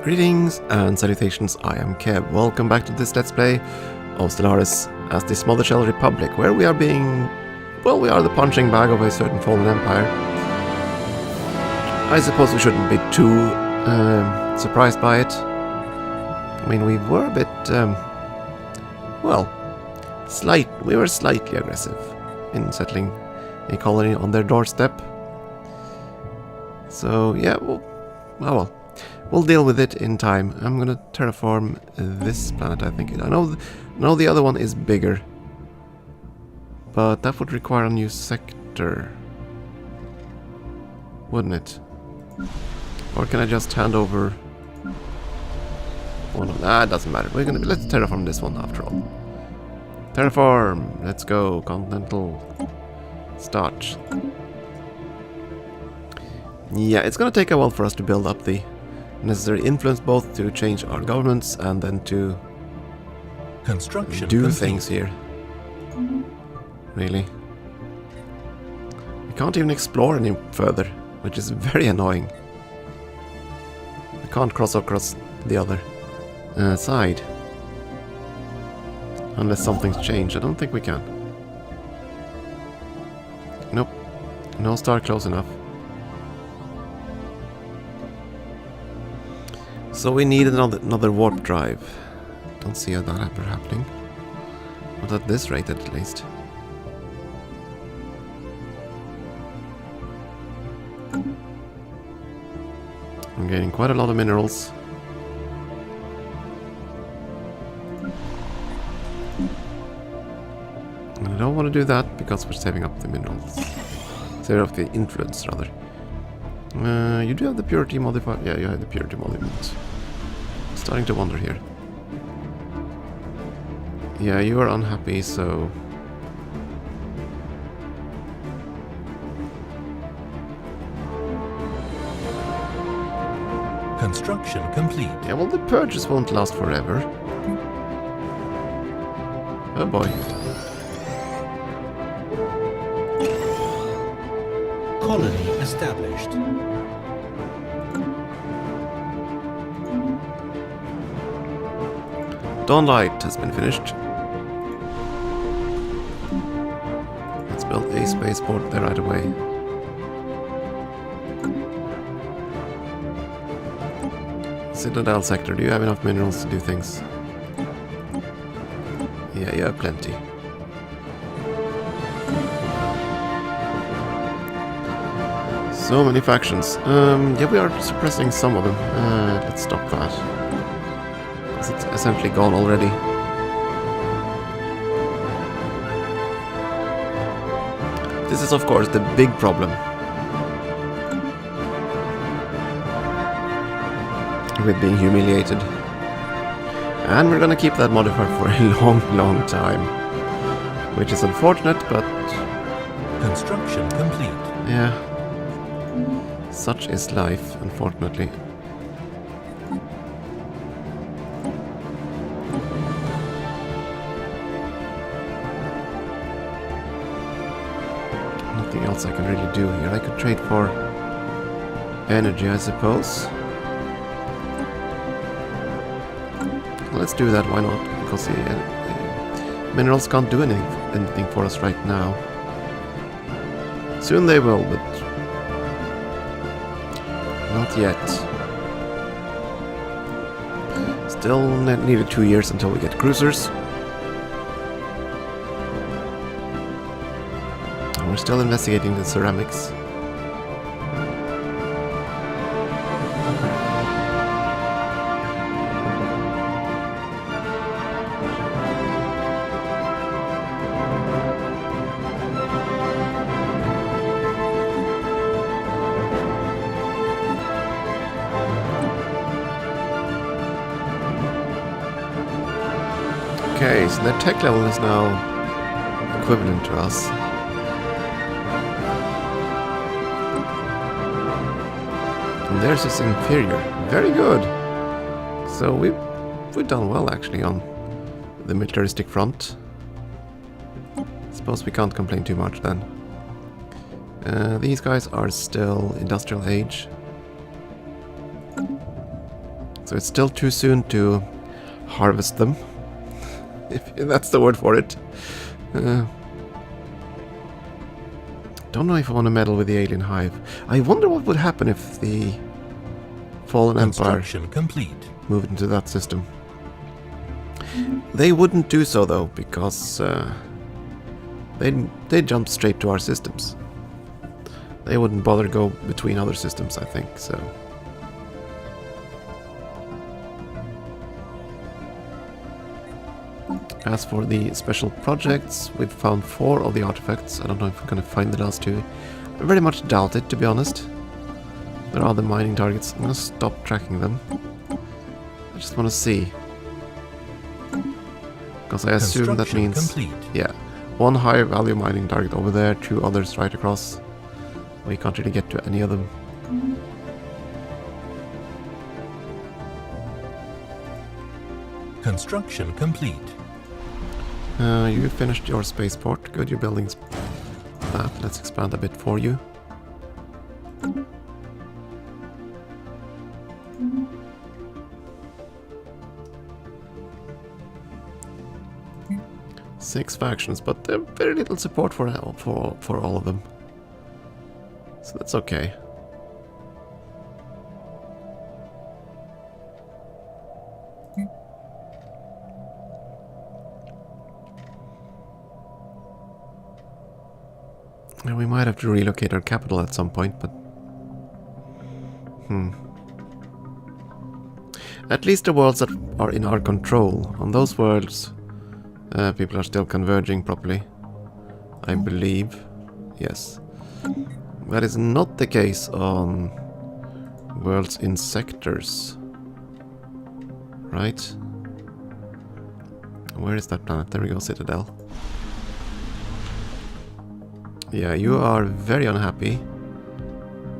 Greetings and salutations, I am Keb. Welcome back to this Let's Play of Stellaris as the Smothershell Republic, where we are being... well, we are the punching bag of a certain fallen empire. I suppose we shouldn't be too surprised by it. I mean, we were a bit... well, we were slightly aggressive in settling a colony on their doorstep. So, yeah, well, we'll deal with it in time. I'm gonna terraform this planet, I think. I know the other one is bigger, but that would require a new sector, wouldn't it? Or can I just hand over one of it doesn't matter. Let's terraform this one after all. Terraform! Let's go, Continental. Start. Yeah, it's gonna take a while for us to build up the necessary influence, both to change our governments and then to construction do complete. things here. Really. We can't even explore any further, which is very annoying. We can't cross across the other side. Unless something's changed. I don't think we can. Nope. No star close enough. So we need another warp drive. Don't see that ever happening. Not at this rate, at least. I'm getting quite a lot of minerals. And I don't want to do that because we're saving up the minerals. Saving up the influence, rather. You do have the purity modifier. Yeah, you have the purity modifier. Starting to wonder here. Yeah, you are unhappy, so... Construction complete. yeah, well, the purges won't last forever. Oh boy. Colony established. Dawnlight has been finished. Let's build a spaceport there right away. Citadel sector, do you have enough minerals to do things? Yeah, you have plenty. So many factions. Yeah, we are suppressing some of them. Let's stop that. It's essentially gone already. This is, of course, the big problem. With being humiliated. And we're gonna keep that modifier for a long, long time. Which is unfortunate, but... Construction complete. yeah. Such is life, unfortunately. Nothing else I can really do here. I could trade for energy, I suppose. Let's do that, why not? Because the minerals can't do anything for us right now. Soon they will, but not yet. Still needed 2 years until we get cruisers. And we're still investigating the ceramics. Okay, so their tech level is now equivalent to us. And theirs is inferior. Very good. So we've done well actually on the militaristic front. Suppose we can't complain too much then. These guys are still industrial age. So it's still too soon to harvest them, if that's the word for it. Don't know if I want to meddle with the alien hive. I wonder what would happen if the Fallen Empire complete. moved into that system. They wouldn't do so though, because they'd jump straight to our systems. They wouldn't bother go between other systems, I think, so... As for the special projects, we've found 4 of the artifacts. I don't know if we're going to find the last 2. I very much doubt it, to be honest. There are the mining targets. I'm going to stop tracking them. I just want to see. Because I assume that means... complete. Yeah. 1 high value mining target over there, 2 others right across. We can't really get to any of them. Construction complete. You finished your spaceport. Good, your building's that. Let's expand a bit for you. Six factions, but there's very little support for all of them. So that's okay. And we might have to relocate our capital at some point, but... At least the worlds that are in our control. On those worlds, people are still converging properly. I believe. Yes. That is not the case on worlds in sectors. Right? Where is that planet? There we go, Citadel. Yeah, you are very unhappy.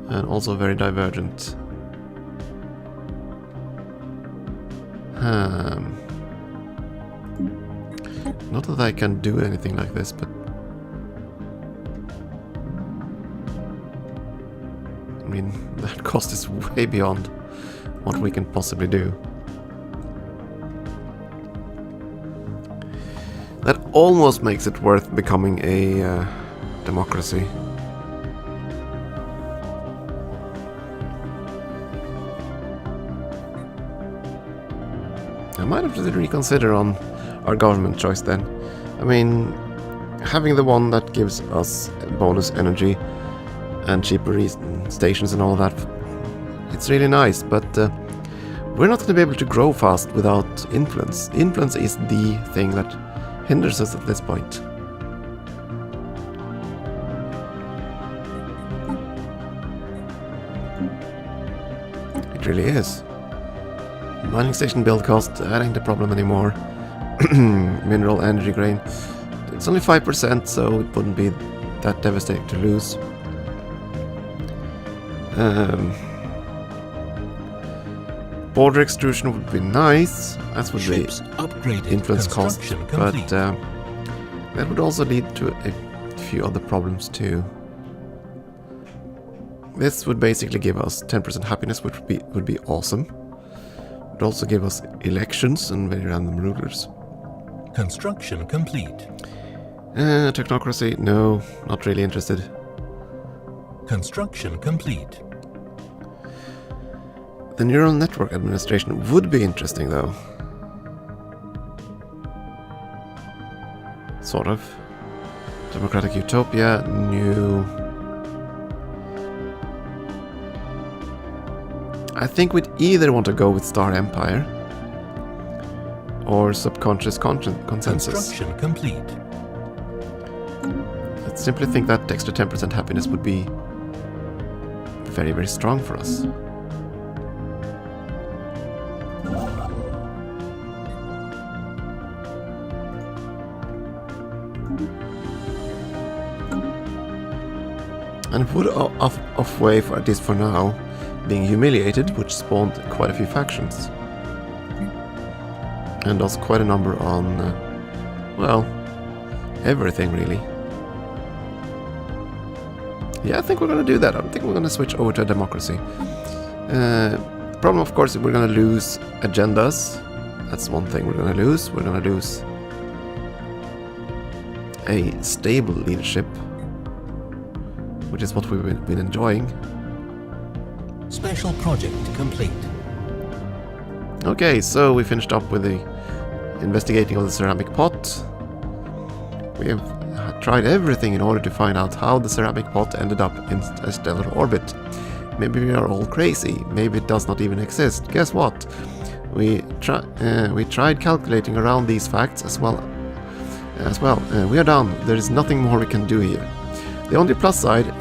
And also very divergent. Not that I can do anything like this, but... I mean, that cost is way beyond what we can possibly do. That almost makes it worth becoming a democracy. I might have to reconsider on our government choice then. I mean, having the one that gives us bonus energy and cheaper stations and all that, it's really nice, but we're not going to be able to grow fast without influence. Influence is the thing that hinders us at this point. It really is. Mining station build cost, that ain't the problem anymore. Mineral energy grain, it's only 5%, so it wouldn't be that devastating to lose. Border extrusion would be nice, that would be influence cost, but that would also lead to a few other problems too. This would basically give us 10% happiness, which would be awesome. It would also give us elections and very random rulers. Construction complete. Technocracy? No, not really interested. Construction complete. The neural network administration would be interesting, though. Sort of. Democratic utopia, new. I think we'd either want to go with Star Empire or subconscious consensus. Construction complete. I simply think that extra 10% happiness would be very, very strong for us. And it would off-way for at least for now, being humiliated, which spawned quite a few factions. And also quite a number on, well, everything really. Yeah, I think we're going to do that. I think we're going to switch over to a democracy. Problem, of course, we're gonna lose agendas. That's one thing we're gonna lose. We're gonna lose a stable leadership, which is what we've been enjoying. Special project complete. Okay, so we finished up with the investigating of the ceramic pot. We have tried everything in order to find out how the ceramic pot ended up in a stellar orbit. Maybe we are all crazy. Maybe it does not even exist. Guess what? We tried calculating around these facts as well. We are done. There is nothing more we can do here. The only plus side to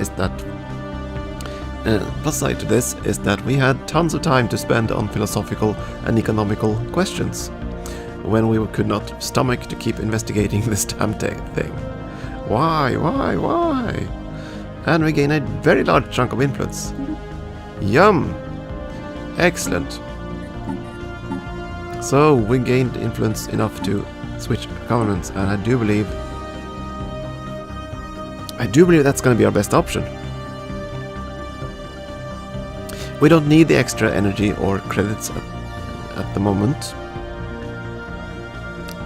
this is that we had tons of time to spend on philosophical and economical questions when we could not stomach to keep investigating this damn thing. Why? And we gain a very large chunk of influence. Yum! Excellent. So we gained influence enough to switch governments, and I do believe that's going to be our best option. We don't need the extra energy or credits at the moment.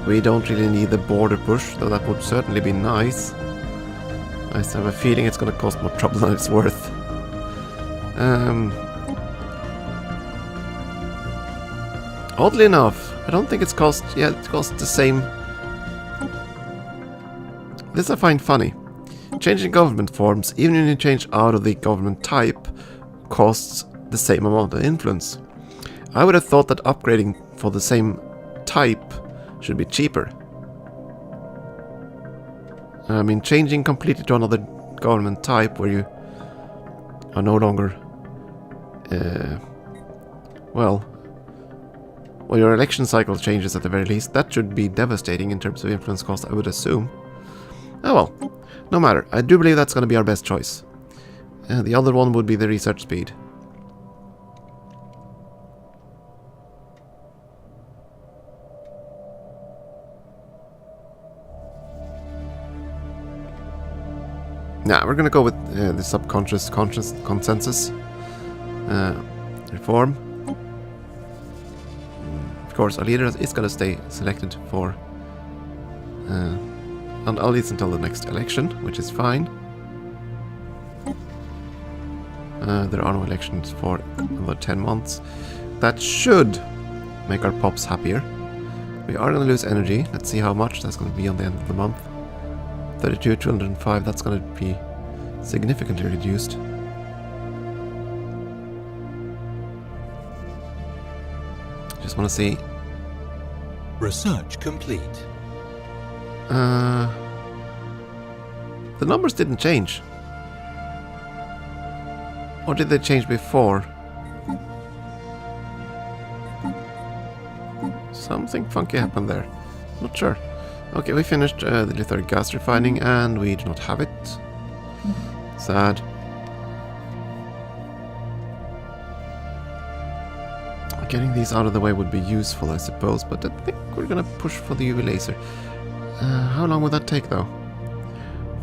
We don't really need the border push, though that would certainly be nice. I just have a feeling it's going to cost more trouble than it's worth. Oddly enough, I don't think it's cost... Yeah, it costs the same. This I find funny. Changing government forms, even when you change out of the government type, costs the same amount of influence. I would have thought that upgrading for the same type should be cheaper. I mean, changing completely to another government type where you are no longer... well, your election cycle changes at the very least. That should be devastating in terms of influence cost, I would assume. Oh well, no matter. I do believe that's going to be our best choice. The other one would be the research speed. Now, we're going to go with the subconscious consensus reform. Of course, our leader is going to stay selected for at least until the next election, which is fine. There are no elections for about 10 months. That should make our pops happier. We are going to lose energy. Let's see how much that's going to be on the end of the month. 32, 205, that's going to be significantly reduced. Just want to see. Research complete. The numbers didn't change. Or did they change before? Something funky happened there. Not sure. Okay, we finished the lithium gas refining and we do not have it. Sad. Getting these out of the way would be useful, I suppose, but I think we're gonna push for the UV laser. How long would that take, though?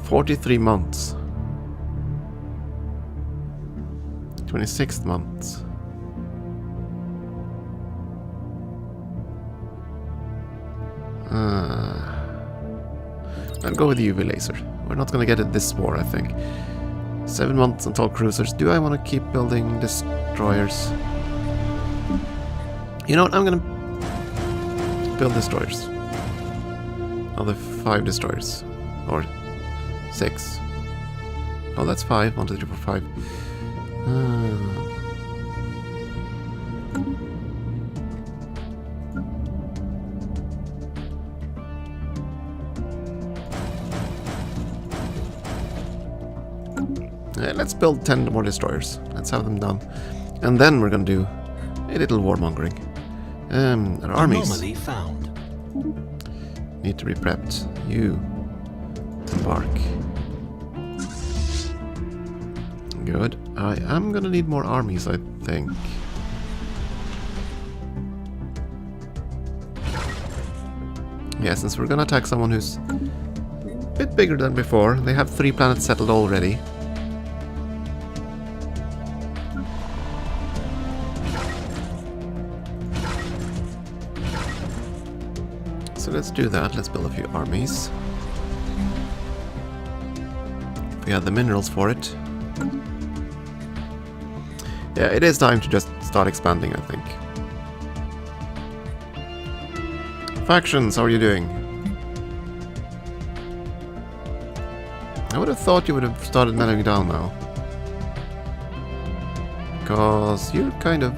43 months. 26th month. I'll go with the UV laser. We're not gonna get it this war, I think. 7 months until cruisers. Do I want to keep building destroyers? You know what? I'm gonna build destroyers. Another 5 destroyers. Or 6. Oh, that's 5. 1, 2, 3, 4, 5. Let's build 10 more destroyers. Let's have them done. And then we're gonna do a little warmongering. Our armies Anomaly found. need to be prepped. You embark. Good. I am gonna need more armies, I think. Yeah, since we're gonna attack someone who's a bit bigger than before. They have 3 planets settled already. So let's do that. Let's build a few armies. We have the minerals for it. Yeah, it is time to just start expanding, I think. Factions, how are you doing? I would have thought you would have started mellowing down now. Because you're kind of...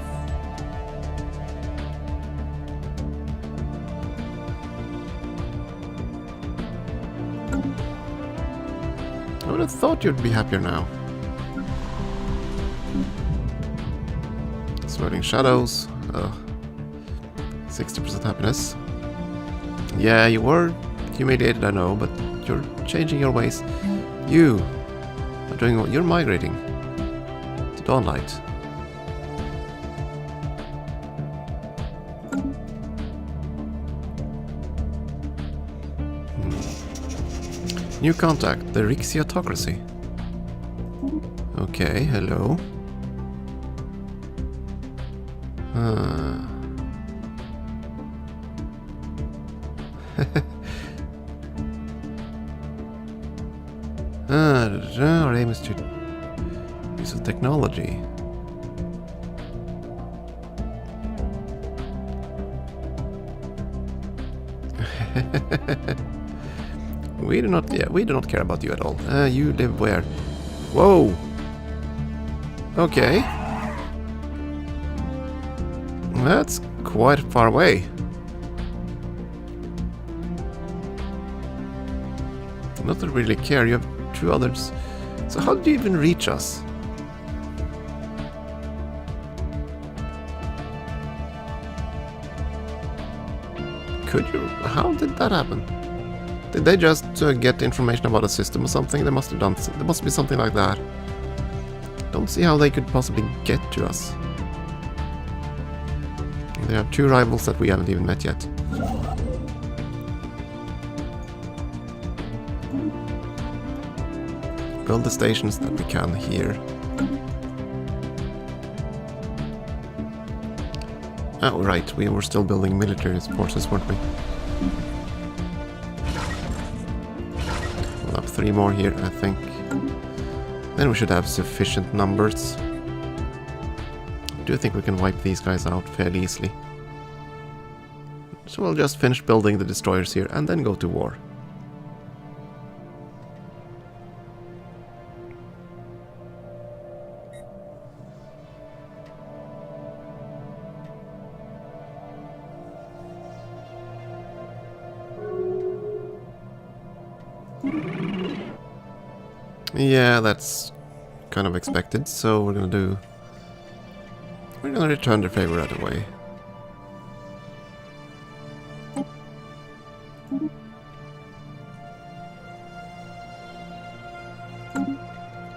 I would have thought you'd be happier now. Swirling shadows. 60% happiness. Yeah, you were humiliated, I know, but you're changing your ways. You are doing what? You're migrating to Dawnlight. New contact, the Rixiatocracy. Okay, hello. Our aim is to use the technology. We do not care about you at all. You live where? Whoa! Okay. That's quite far away. Not to really care, you have two others. So how did you even reach us? Could you? How did that happen? Did they just get information about a system or something? They must have done. There must be something like that. Don't see how they could possibly get to us. There are two rivals that we haven't even met yet. Build the stations that we can here. Oh, right, we were still building military forces, weren't we? We'll have 3 more here, I think. Then we should have sufficient numbers. I do think we can wipe these guys out fairly easily. So we'll just finish building the destroyers here and then go to war. Yeah, that's kind of expected, so we're gonna return the favor right away.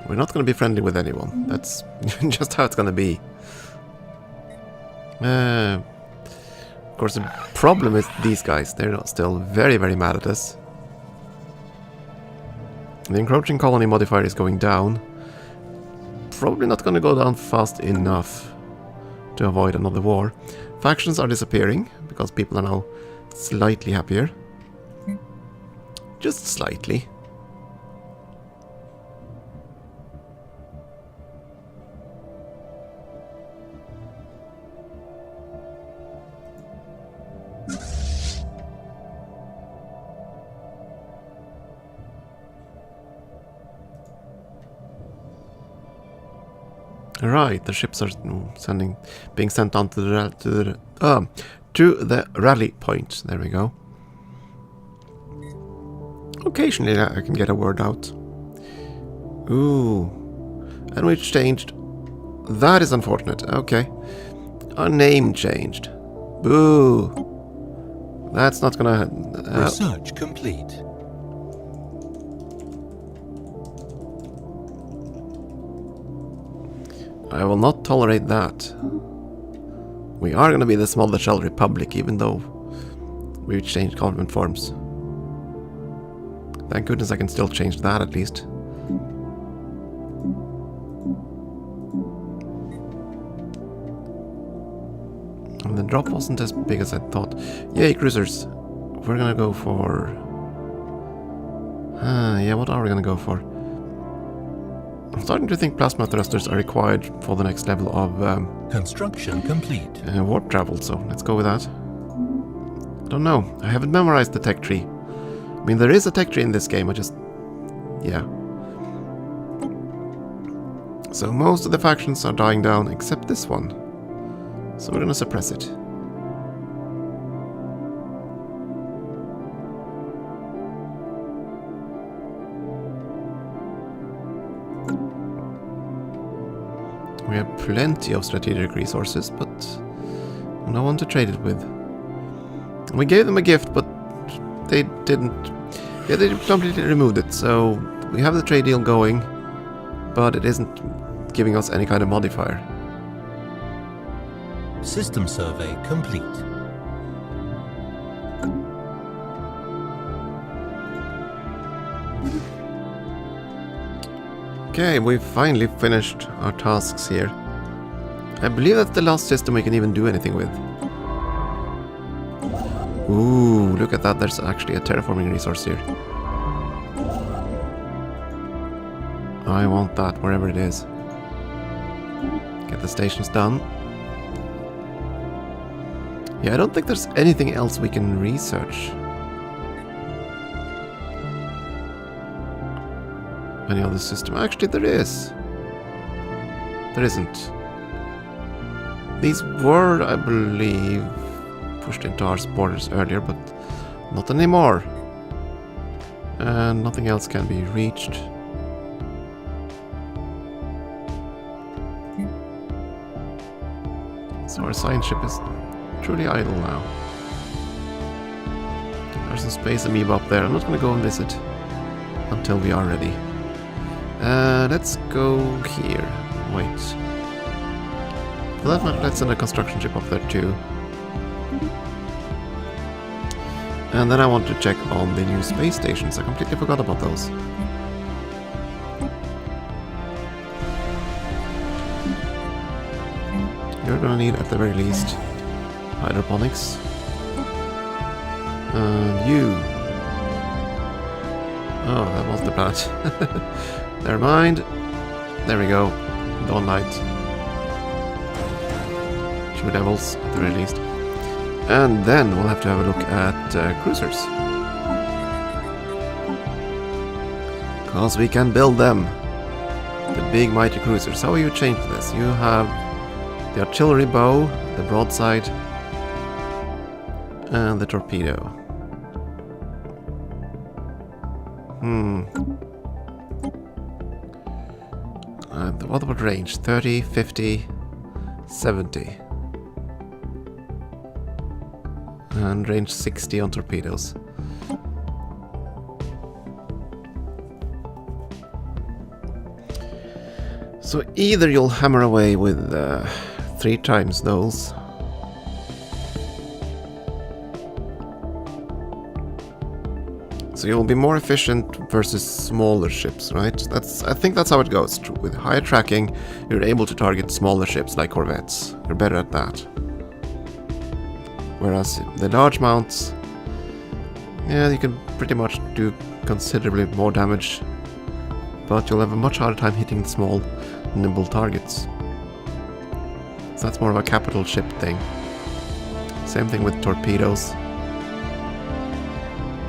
We're not gonna be friendly with anyone. That's just how it's gonna be. Of course, the problem is these guys. They're still very, very mad at us. The encroaching colony modifier is going down. Probably not going to go down fast enough to avoid another war. Factions are disappearing because people are now slightly happier. Just slightly. Right, the ships are being sent on to the rally point. There we go. Occasionally I can get a word out. Ooh, and we've changed. That is unfortunate. Okay, our name changed. Boo. That's not gonna. Research complete. I will not tolerate that. We are going to be the Smothershell Republic, even though we've changed government forms. Thank goodness I can still change that at least. And the drop wasn't as big as I thought. Yay, cruisers. we're gonna go for... yeah, what are we gonna go for? I'm starting to think plasma thrusters are required for the next level of... Construction complete. warp travel, so let's go with that. I don't know. I haven't memorized the tech tree. I mean, there is a tech tree in this game, I just... yeah. So most of the factions are dying down, except this one. So we're gonna suppress it. We have plenty of strategic resources, but no one to trade it with. We gave them a gift, but they didn't... yeah, they completely removed it, so we have the trade deal going, but it isn't giving us any kind of modifier. System survey complete. Okay, we've finally finished our tasks here. I believe that's the last system we can even do anything with. Ooh, look at that, there's actually a terraforming resource here. I want that, wherever it is. Get the stations done. Yeah, I don't think there's anything else we can research. Any other system? Actually, there is. There isn't. These were, I believe, pushed into our borders earlier, but not anymore. And nothing else can be reached. So our science ship is truly idle now. There's some space amoeba up there. I'm not going to go and visit until we are ready. Let's go here. Wait. For that matter, let's send a construction ship up there too. And then I want to check on the new space stations. I completely forgot about those. You're gonna need, at the very least, hydroponics. And you. Oh, that was the plant. Never mind. There we go. Dawn light. 2 levels, at the very least. And then we'll have to have a look at cruisers. Because we can build them. The big mighty cruisers. How will you change this? You have the artillery bow, the broadside, and the torpedo. What about range? 30, 50, 70. And range 60 on torpedoes. So either you'll hammer away with 3 times those, so you'll be more efficient versus smaller ships, right? I think that's how it goes. With higher tracking, you're able to target smaller ships like corvettes. You're better at that. Whereas the large mounts, yeah, you can pretty much do considerably more damage, but you'll have a much harder time hitting the small, nimble targets. So that's more of a capital ship thing. Same thing with torpedoes.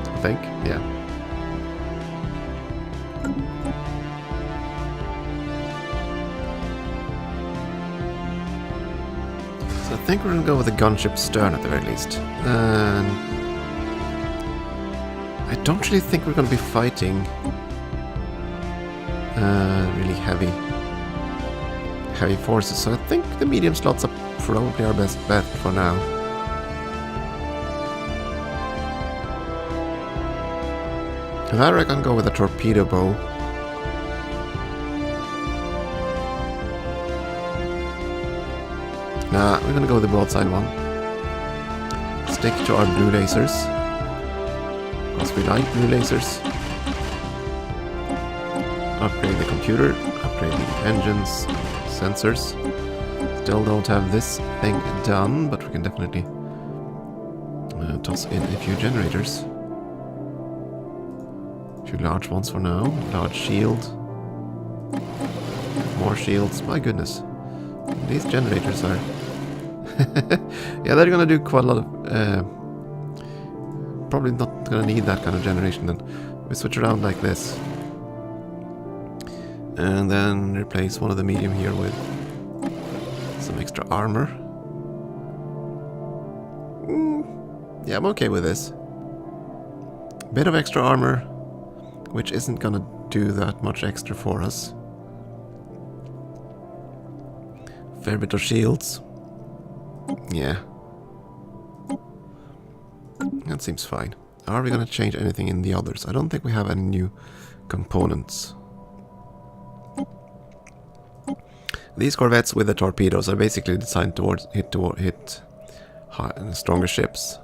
I think, yeah. So I think we're gonna go with the gunship stern at the very least. And I don't really think we're gonna be fighting really heavy forces, so I think the medium slots are probably our best bet for now. And I reckon go with a torpedo bow. Nah, we're gonna go with the broadside one. Stick to our blue lasers, because we like blue lasers. Upgrade the computer, upgrade the engines, sensors. Still don't have this thing done, but we can definitely Toss in a few generators. A few large ones for now. Large shield. More shields. My goodness. These generators are... yeah, they're gonna do quite a lot of... probably not gonna need that kind of generation then. We switch around like this. And then replace one of the medium here with some extra armor. Yeah, I'm okay with this. Bit of extra armor, which isn't gonna do that much extra for us. Fair bit of shields. Yeah. That seems fine. Are we gonna change anything in the others? I don't think we have any new components. These corvettes with the torpedoes are basically designed towards hit stronger ships.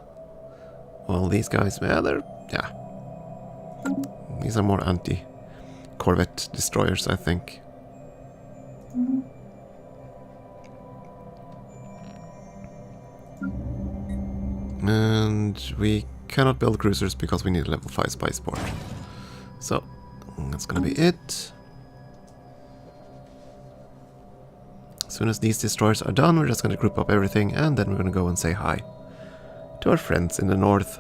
Well, these guys, well, they're, yeah. These are more anti-corvette destroyers, I think. And we cannot build cruisers because we need a level 5 spaceport. So, that's gonna be it. As soon as these destroyers are done, we're just gonna group up everything, and then we're gonna go and say hi to our friends in the north.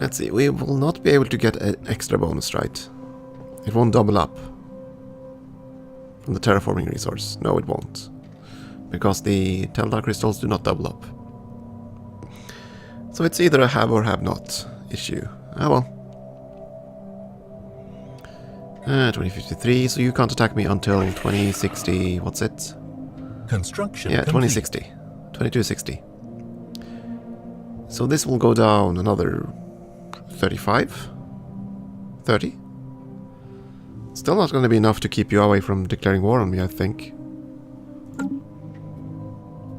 Let's see, we will not be able to get an extra bonus, right? It won't double up from the terraforming resource. No, it won't. Because the Teldar crystals do not double up. So it's either a have or have not issue. Ah well. 2053, so you can't attack me until 2060, what's it? Construction Yeah, complete. 2060. 2260. So this will go down another 35? 30? Still not going to be enough to keep you away from declaring war on me, I think.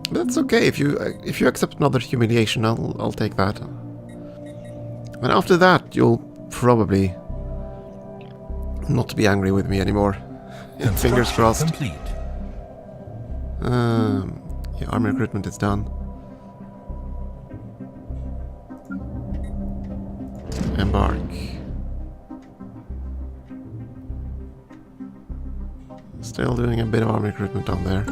But that's okay. If you accept another humiliation, I'll take that. And after that, you'll probably not be angry with me anymore. Yeah, fingers crossed. Complete. Yeah, army recruitment is done. Embark. Still doing a bit of army recruitment down there.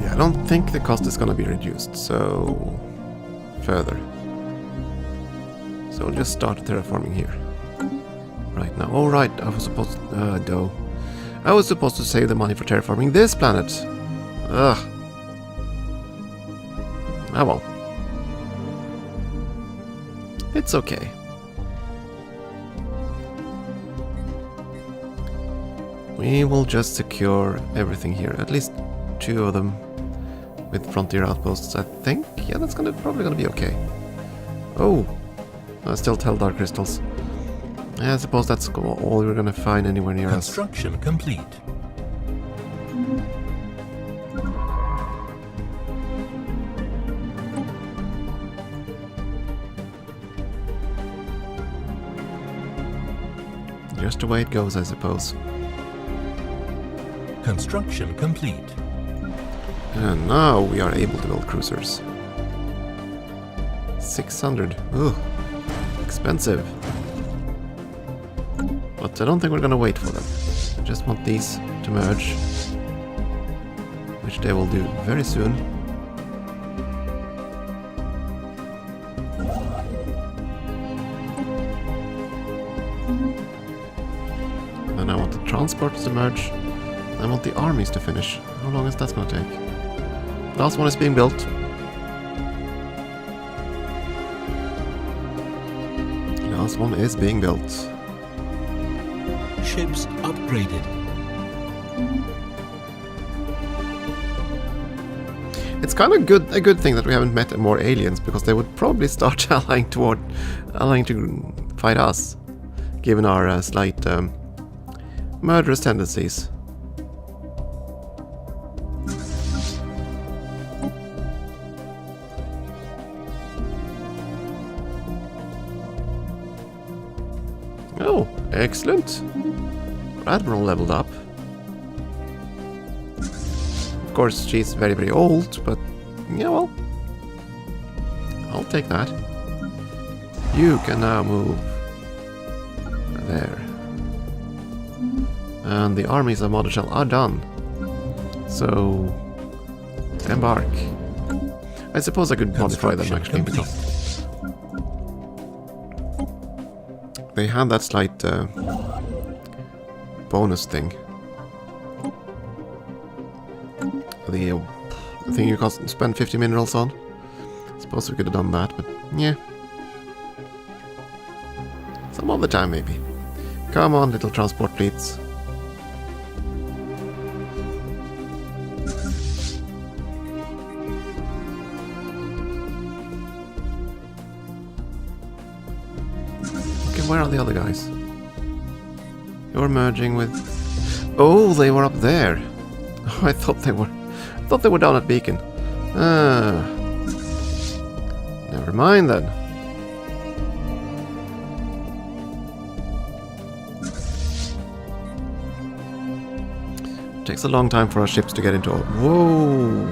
I don't think the cost is gonna be reduced, so further. So we'll just start terraforming here. Right now. Oh right, I was supposed to I was supposed to save the money for terraforming this planet. Ugh. Ah well. It's okay. We will just secure everything here, at least 2 of them. With frontier outposts, I think. Yeah, that's probably gonna be okay. Oh, still Teldar crystals. Yeah, I suppose that's all we're gonna find anywhere near us. Construction complete. Just the way it goes, I suppose. Construction complete. And now we are able to build cruisers. 600. Ugh. Expensive. But I don't think we're gonna wait for them. I just want these to merge. Which they will do very soon. And I want the transports to merge. I want the armies to finish. How long is that going to take? Last one is being built. Last one is being built. Ships upgraded. It's kind of a good thing that we haven't met more aliens, because they would probably start allying to fight us, given our slight murderous tendencies. Oh, excellent. Admiral leveled up. Of course, she's very, very old, but yeah, well, I'll take that. You can now move there. And the armies of Smothershell are done. So, embark. I suppose I could modify them actually, because they had that slight bonus thing. The thing you cost spend 50 minerals on. Suppose we could have done that, but yeah. Some other time maybe. Come on, little transport fleets. Okay, where are the other guys? You're merging with... Oh, they were up there. I thought they were down at Beacon. Never mind then. Takes a long time for our ships to get into... Whoa!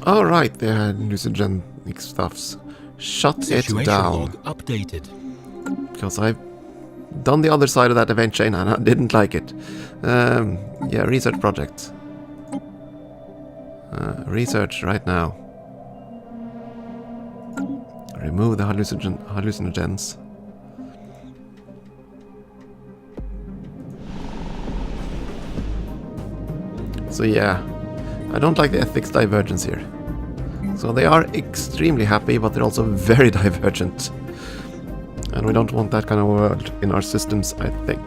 Alright, they had lucigenic stuffs. Shut it down. Updated. Because I've done the other side of that event chain and I didn't like it. Yeah, research project. Research right now. Remove the hallucinogens. So yeah, I don't like the ethics divergence here. So they are extremely happy, but they're also very divergent. And we don't want that kind of world in our systems, I think.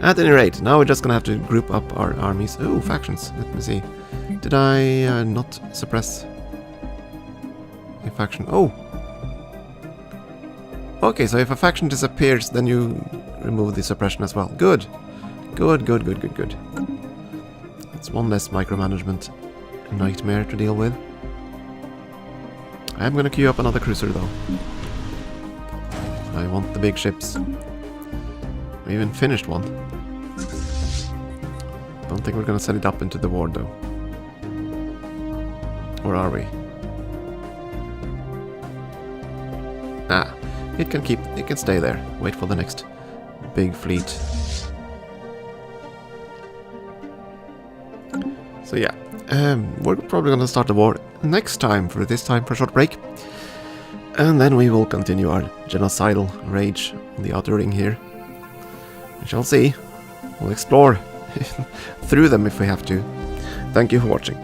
At any rate, now we're just gonna have to group up our armies. Oh, factions. Let me see. Did I not suppress a faction? Oh! Okay, so if a faction disappears, then you remove the suppression as well. Good! Good. That's one less micromanagement nightmare to deal with. I'm gonna queue up another cruiser though. I want the big ships. We even finished one. Don't think we're gonna set it up into the ward though. Or are we? Ah, it can stay there. Wait for the next big fleet. So yeah, we're probably gonna start the war next time, for this time for a short break. And then we will continue our genocidal rage on the outer ring here. We shall see. We'll explore through them if we have to. Thank you for watching.